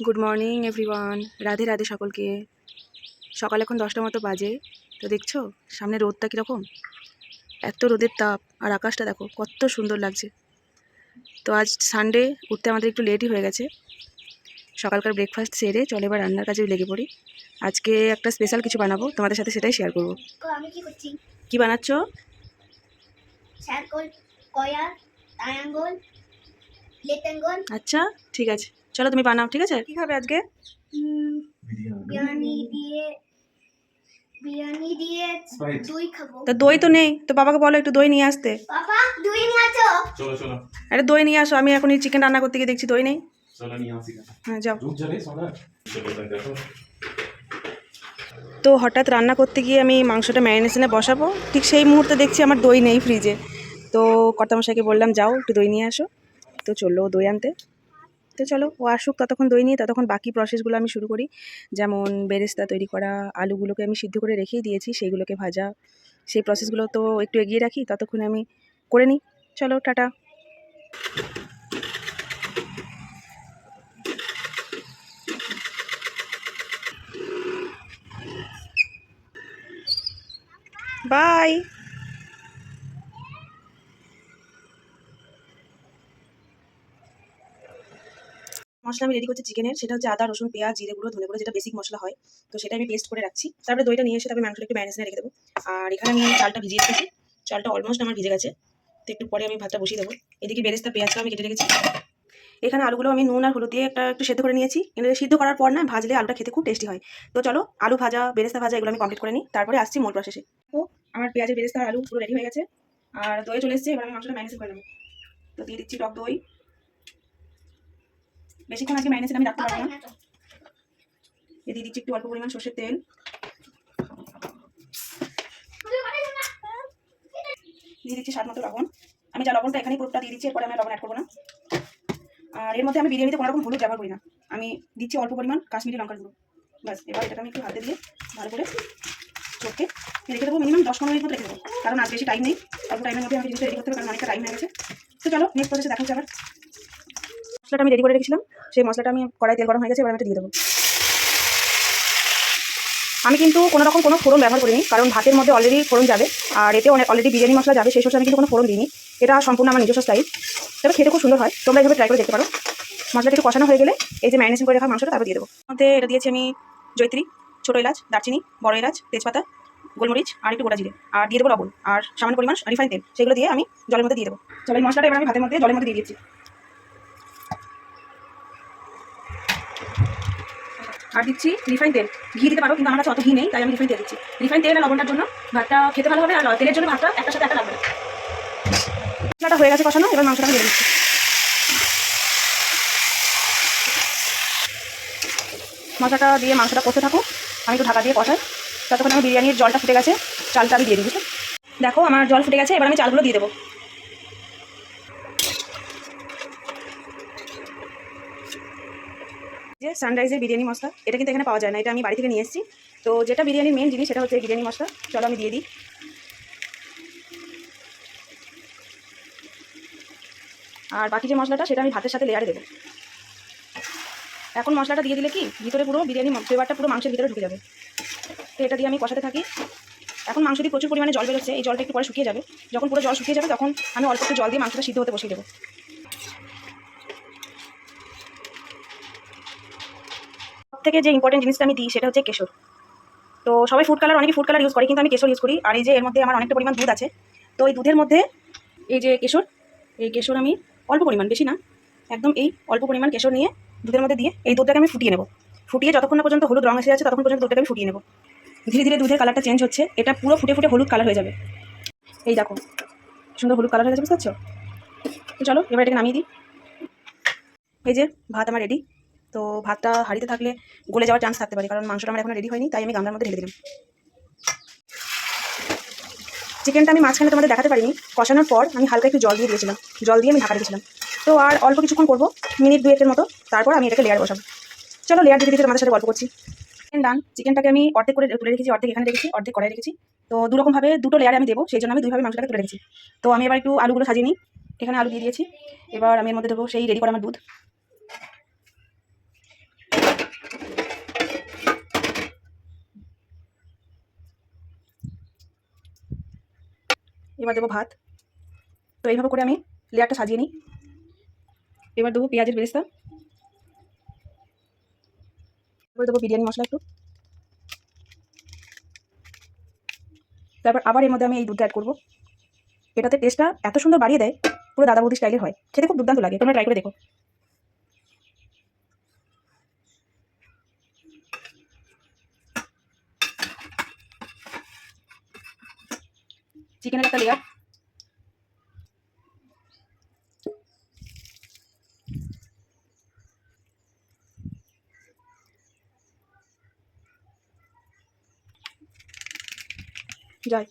Good morning everyone, Radhe Radhe সকলকে। সকাল এখন 10টার মতো বাজে। তো দেখছো সামনে রোদটা কীরকম, এত রোদের তাপ, আর আকাশটা দেখো কত সুন্দর লাগছে। তো আজ সানডে, উঠতে আমাদের একটু লেটই হয়ে গেছে। সকালকার ব্রেকফাস্ট সেরে চলে এবার রান্নার কাজে লেগে পড়ি। আজকে একটা স্পেশাল কিছু বানাবো, তোমাদের সাথে সেটাই শেয়ার করবো। আমি কি করছি? কি বানাচ্ছ? Circle, square, triangle, rectangle. আচ্ছা ঠিক আছে, চলো তুমি বানাও। ঠিক আছে, কী খাবে আজকে? বিরিয়ানি দিয়ে দই খাবো। তা দই তো নেই, তো বাবাকে বলো একটু দই নিয়ে আসতে। বাবা দই নিয়ে আসো। চলো চলো আরে দই নিয়ে আসো, আমি এখন এই চিকেন রান্না করতে গিয়ে দেখছি দই নেই। চলো নিয়ে আসি। হ্যাঁ যাও। দুধ জ্বালে সোনা চলো দেখো। তো হঠাৎ রান্না করতে গিয়ে আমি মাংসটা ম্যারিনেশনে বসাবো, ঠিক সেই মুহূর্তে দেখছি আমার দই নেই ফ্রিজে। তো কর্তামশাইকে বললাম যাও একটু দই নিয়ে আসো। তো চললো দই আনতে। তো চলো ও আসুক, ততক্ষণ দই নিয়ে ততক্ষণ বাকি প্রসেসগুলো আমি শুরু করি। যেমন বেরেস্তা তৈরি করা, আলুগুলোকে আমি সিদ্ধ করে রেখেই দিয়েছি, সেইগুলোকে ভাজা, সেই প্রসেসগুলো তো একটু এগিয়ে রাখি, ততক্ষণে আমি করে নিই। চলো টাটা। বাই। মশলা আমি রেডি করছি চিকেনের, সেটা হচ্ছে আদা রসুন পেঁয়াজ জিরে গুঁড়ো ধনে গুঁড়ো, যেটা বেসিক মশলা হয়। তো সেটা আমি পেস্ট করে রাখছি। তারপরে দইটা নিয়ে এসে তারপরে মাংসটা একটু ম্যারিনেশনে রেখে দেবো। আর এখানে আমি চালটা ভিজিয়ে রেখেছি, চালটা অলমোস্ট আমার ভিজে গেছে। তো একটু পরে আমি ভাতটা বসিয়ে দেবো। এদিকে বেরেস্তা পেঁয়াজটা আমি কেটে রেখেছি। এখানে আলুগুলো আমি নুন আর হলুদ দিয়ে একটু সেদ্ধ করে নিয়েছি। কিন্তু সিদ্ধ করার পর না ভাজলে আলুটা খেতে খুব টেস্টি হয়। তো চলো আলু ভাজা বেরেস্তা ভাজা এগুলো আমি কমপ্লিট করে নিই, তারপরে আসছি মূল প্রসেসে। তো আমার পেঁয়াজের বেরেস্তা আর আলু পুরো রেডি হয়ে গেছে, আর দই চলে এসেছে। এবার আমি মাংসটা ম্যারিনেশন করে নেবো। তো দিয়ে দিচ্ছি টক দই। বেশিক্ষণ আজকে ম্যারিনেশন আমি রাখতে পারবো না। দিয়ে দিচ্ছি একটু অল্প পরিমাণ সর্ষের তেল। দিয়ে দিচ্ছি স্বাদ মতো লবণ। আমি যা লবণটা এখানে পুরোটা দিয়ে দিচ্ছি, এরপরে আমি লবণ অ্যাড করবো না। আর এর মধ্যে আমি বিরিয়ানিতে কোনো রকম হলুদ ব্যবহার করি না। আমি দিচ্ছি অল্প পরিমাণ কাশ্মীরি লঙ্কার গুঁড়ো। ব্যাস, এবার এটাকে আমি একটু হাতে দিয়ে ভালো করে চোখে রেখে দেবো। মিনিমাম 10-15 মিনিট মতো রেখে দেবো, কারণ আজ বেশি টাইম নেই। অল্প টাইমের মধ্যে আমি জিনিসটা রেডি করতে হবে, কারণ অনেকটা টাইম হয়ে গেছে। তো চলো নেক্সট প্রসেসে দেখা হচ্ছে। আবার মশলাটা আমি রেডি করে রেখেছিলাম, সেই মশলাটা আমি কড়াই তেল গরম হয়ে গেছে, এবার আমি এটা দিয়ে দেবো। আমি কিন্তু কোনো রকম কোনো ফোড়ন ব্যবহার করিনি, কারণ ভাতের মধ্যে অলরেডি ফোড়ন যাবে, আর এতে অলরেডি বিরিয়ানি মশলা যাবে, সেই সব আমি কিন্তু কোনো ফোড়ন দিইনি। এটা সম্পূর্ণ আমার নিজস্ব স্টাইল, তবে খেতে খুব সুন্দর হয়। তোমরা এইভাবে ট্রাই করে দেখতে পারো। মশলাটা একটু কষানো হয়ে গেলে এই যে ম্যারিনেশন করে রাখা মাংসটা তারপর দিয়ে দেবো। মধ্যে এটা দিয়েছি আমি জয়ত্রী, ছোটো এলাচ, দারচিনি, বড় এলাচ, তেজপাতা, গোলমরিচ আর একটু গোটা জিরে, আর দিয়ে দেবো লবণ আর সামান্য পরিমাণ রিফাইন তেল। সেগুলো দিয়ে আমি জলের মধ্যে দিয়ে দেবো। চলো এই মশলাটা এবার আমি ভাতের মধ্যে জলের মধ্যে দিয়ে দিচ্ছি। আর দিচ্ছি রিফাইন তেল। ঘি দিতে পারো, কিন্তু আমার কাছে অত ঘি নেই, তাই আমি রিফাইন তেল দিচ্ছি। রিফাইন তেল আর লবণটার জন্য ভাতটা খেতে ভালো হবে, আর তেলের জন্য ভাতটা একটার সাথে একটা লাগবে। মশলাটা হয়ে গেছে কষানো, এবার মাংসটা দিয়ে দিচ্ছি। মশলাটা দিয়ে মাংসটা কষতে থাকুক, আমি একটু ঢাকা দিয়ে কষাই। ততক্ষণ আমি বিরিয়ানির জলটা ফুটে গেছে, চালটা আমি দিয়ে দিই। বুঝলো, দেখো আমার জল ফুটে গেছে, এবার আমি চালগুলো দিয়ে দেবো। যে সানরাইজের বিরিয়ানি মশলা, এটা কিন্তু এখানে পাওয়া যায় না, এটা আমি বাড়ি থেকে নিয়ে এসেছি। তো যেটা বিরিয়ানির মেন জিনিস সেটা হচ্ছে বিরিয়ানি মশলা। চলো আমি দিয়ে দিই। আর বাকি যে মশলাটা সেটা আমি ভাতের সাথে লেয়ারে দেবো। এখন মশলাটা দিয়ে দিলে কি ভিতরে পুরো বিরিয়ানি ফ্লেভারটা পুরো মাংসের ভিতরে ঢুকে যাবে। তো এটা দিয়ে আমি কষাতে থাকি। এখন মাংস দিয়ে প্রচুর পরিমাণে জল বেরোচ্ছে, এই জলটা একটু পরে শুকিয়ে যাবে। যখন পুরো জল শুকিয়ে যাবে তখন আমি অল্প একটু জল দিয়ে মাংসটা সিদ্ধ হতে বসিয়ে দেবো। সবথেকে যে ইম্পর্টেন্ট জিনিসটা আমি দিই সেটা হচ্ছে কেশর। তো সবাই ফুড কালার, অনেকে ফুড কালার ইউজ করে, কিন্তু আমি কেশর ইউজ করি। আর এই যে এর মধ্যে আমার অনেকটা পরিমাণ দুধ আছে, তো এই দুধের মধ্যে এই যে কেশর, এই কেশর আমি অল্প পরিমাণ, বেশি না, একদম এই অল্প পরিমাণ কেশর নিয়ে দুধের মধ্যে দিয়ে এই দুধটাকে আমি ফুটিয়ে নেব। ফুটিয়ে যতক্ষণ না পর্যন্ত হলুদ রং এসে যাচ্ছে ততক্ষণ পর্যন্ত দুধটাকে আমি ফুটিয়ে নেব। ধীরে ধীরে দুধের কালারটা চেঞ্জ হচ্ছে, এটা পুরো ফুটে ফুটে হলুদ কালার হয়ে যাবে। এই দেখো সুন্দর হলুদ কালার হয়ে যাচ্ছে, বুঝতে পারছো? তো চলো এবার এটাকে নামিয়ে দিই। এই যে ভাত আমার রেডি। তো ভাতটা হাঁড়িতে থাকলে গলে যাওয়ার চান্স থাকতে পারে, কারণ মাংসটা আমার এখন রেডি হয়নি, তাই আমি গামলার মধ্যে ঢেলে দিলাম। চিকেনটা আমি মাঝখানে তোমাদের দেখাতে পারিনি, কষানোর পর আমি হালকা একটু জল দিয়ে দিয়েছিলাম, জল দিয়ে আমি ঢাকা রেখেছিলাম। তো আর অল্প কিছুক্ষণ করবো, মিনিট 2-1 মতো, তারপর আমি এটাকে লেয়ার বসাবো। চলো লেয়ার দিতে দিতে তোমাদের সাথে গল্প করছি। ডান, চিকেনটাকে আমি অর্ধেক করে তুলে রেখেছি, অর্ধেক এখানে রেখেছি, অর্ধেক কড়াই রেখেছি। তো দুরকমভাবে দুটো লেয়ারে আমি দেবো, সেই জন্য আমি দুইভাবে মাংসটাকে তুলে রেখেছি। তো আমি এবার একটু আলুগুলো সাজিয়ে নিই। এখানে আলু দিয়ে দিয়েছি, এবার আমি এর মধ্যে দেবো সেই রেডি করা আমার দুধ। এবার দেবো ভাত। তো এইভাবে করে আমি লেয়ারটা সাজিয়ে নিই। এবার দেবো পেঁয়াজের বেরেস্তা, এবার দেবো বিরিয়ানি মশলা একটু, তারপর আবার এর মধ্যে আমি এই দুধটা অ্যাড করবো। এটাতে টেস্টটা এত সুন্দর বাড়িয়ে দেয়, পুরো দাদা বৌদি স্টাইলের হয়, খেতে খুব দুর্দান্ত লাগে, তোমরা ট্রাই করে দেখো। চিকেনের একটা লেয়ার, যাই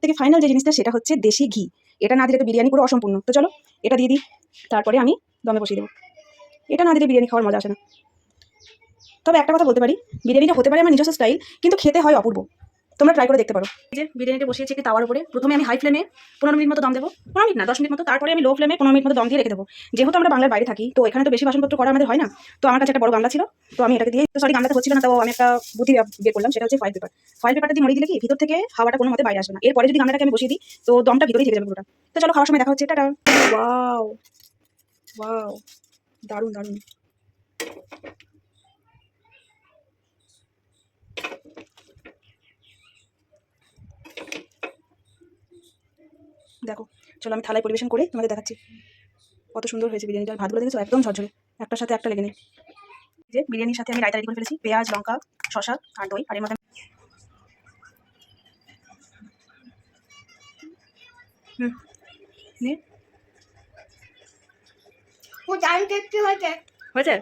থেকে ফাইনাল যে জিনিসটা সেটা হচ্ছে দেশি ঘি। এটা না দিলে তো বিরিয়ানি পুরো অসম্পূর্ণ। তো চলো এটা দিয়ে দিই, তারপরে আমি দমে বসিয়ে দেবো। এটা না দিলে বিরিয়ানি খাওয়ার মজা আসে না। তবে একটা কথা বলতে পারি, বিরিয়ানিটা হতে পারে আমার নিজস্ব স্টাইল, কিন্তু খেতে হয় অপূর্ব। তোমরা ট্রাই করে দেখতে পারো। এই যে বিরিয়ানিটা বসিয়েছি একটি তাওয়ার উপরে। প্রথমে আমি হাই ফ্লেমে 15 মিনিট মতো দম দেবো, 15 মিনিট না 10 মিনিট মতো, তারপরে আমি লো ফ্লেমে 15 মিনিট মতো দম দিয়ে রেখে দেবো। যেহেতু আমরা বাংলার বাইরে থাকি, তো এখানে তো বেশি বাসনপত্র করা আমাদের হয় না। তো আমার কাছে একটা বড় গামলা ছিল, তো আমি এটাকে দিয়ে, তো সরি গামলাতে হচ্ছিল না, তো আমি একটা বুদ্ধি বের করলাম, সেটা হচ্ছে ফয়েল পেপার। ফয়েল পেপারটা দিয়ে মুড়ি দিলে কি ভিতর থেকে হাওয়াটা কোনো মতে বাইরে আসবে না। এরপরে যদি গামলাটাকে আমি বসিয়ে দিই, তো দমটা ভিতরেই থেকে যাবে পুরোটা। তো চলো খাওয়ার সময় দেখা হচ্ছে। এটা ওয়াও ওয়াও, দারুণ দারুণ। দেখো, চলো আমি থালায় পরিবেশন করে তোমাদের দেখাচ্ছি কত সুন্দর হয়েছে বিরিয়ানিটা। ভাতগুলো দেখেছো একদম ঝরঝরে, একটার সাথে একটা লেগে নেই। যে বিরিয়ানির সাথে আমি রায়তা রেডি করে ফেলেছি, পেঁয়াজ, লঙ্কা, শসা আর দই, আর এর মধ্যে वो जान टेस्टी हो जाए হয়েছে।